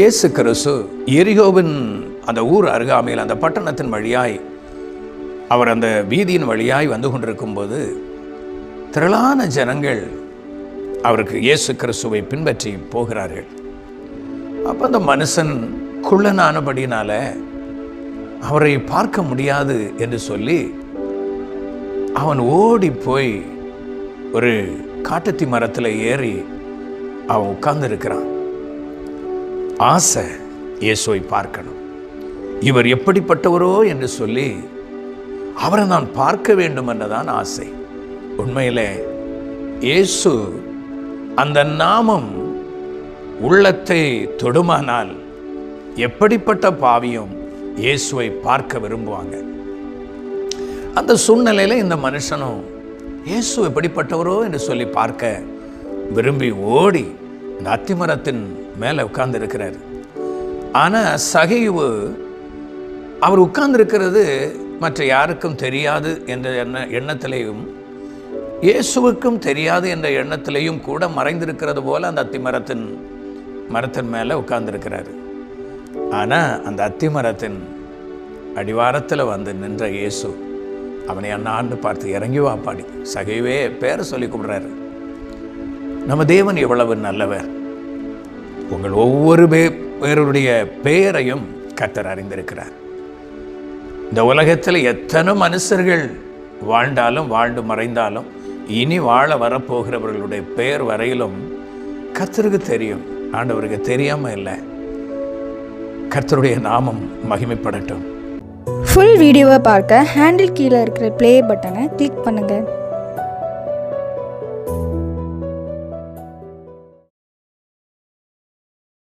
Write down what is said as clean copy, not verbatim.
இயேசு கிறிஸ்து எரிகோவின் அந்த ஊர் அருகாமையில் அந்த பட்டணத்தின் வழியாய் அவர் அந்த வீதியின் வழியாய் வந்து கொண்டிருக்கும்போது திரளான ஜனங்கள் அவருக்கு இயேசு கிறிஸ்துவை பின்பற்றி போகிறார்கள். அப்போ அந்த மனுஷன் குள்ளனானபடினால அவரை பார்க்க முடியாது என்று சொல்லி அவன் ஓடி போய் ஒரு காட்டுத்தி மரத்தில் ஏறி அவன் உட்கார்ந்து இருக்கிறான். ஆசை இயேசுவை பார்க்கணும், இவர் எப்படிப்பட்டவரோ என்று சொல்லி அவரை நான் பார்க்க வேண்டும் என்றதான் ஆசை. உண்மையிலே இயேசு அந்த நாமம் உள்ளத்தை தொடுமானால் எப்படிப்பட்ட பாவியும் இயேசுவை பார்க்க விரும்புவாங்க. அந்த சூழ்நிலையில் இந்த மனுஷனும் இயேசு எப்படிப்பட்டவரோ என்று சொல்லி பார்க்க விரும்பி ஓடி இந்த அத்திமரத்தின் மேலே உட்கார்ந்து இருக்கிறார். ஆனால் சகைவு அவர் உட்கார்ந்துருக்கிறது மற்ற யாருக்கும் தெரியாது என்ற எண்ணத்திலேயும் இயேசுவுக்கும் தெரியாது என்ற எண்ணத்திலேயும் கூட மறைந்திருக்கிறது போல அந்த மரத்தின் மேலே உட்கார்ந்துருக்கிறாரு. ஆனால் அந்த அத்திமரத்தின் அடிவாரத்தில் வந்து நின்ற இயேசு அவனை அண்ணாண்டு பார்த்து, இறங்கி வாப்பாடி, சகைவே பேரை சொல்லி கூப்பிடுறாரு. நம்ம தேவன் எவ்வளவு நல்லவர். உங்கள் ஒவ்வொரு பேருடைய பெயரையும் கர்த்தர் அறிந்திருக்கிறார். இந்த உலகத்தில் எத்தனை மனுஷர்கள் வாழ்ந்து மறைந்தாலும் இனி வாழ வரப்போகிறவர்களுடைய பெயர் வரையிலும் கர்த்தருக்கு தெரியும். ஆண்டவருக்கு தெரியாமல் இல்லை. கர்த்தருடைய நாமம் மகிமைப்படட்டும். ஃபுல் வீடியோவை பார்க்க ஹேண்டில் கீழே இருக்கிற ப்ளே பட்டனை கிளிக் பண்ணுங்கள்.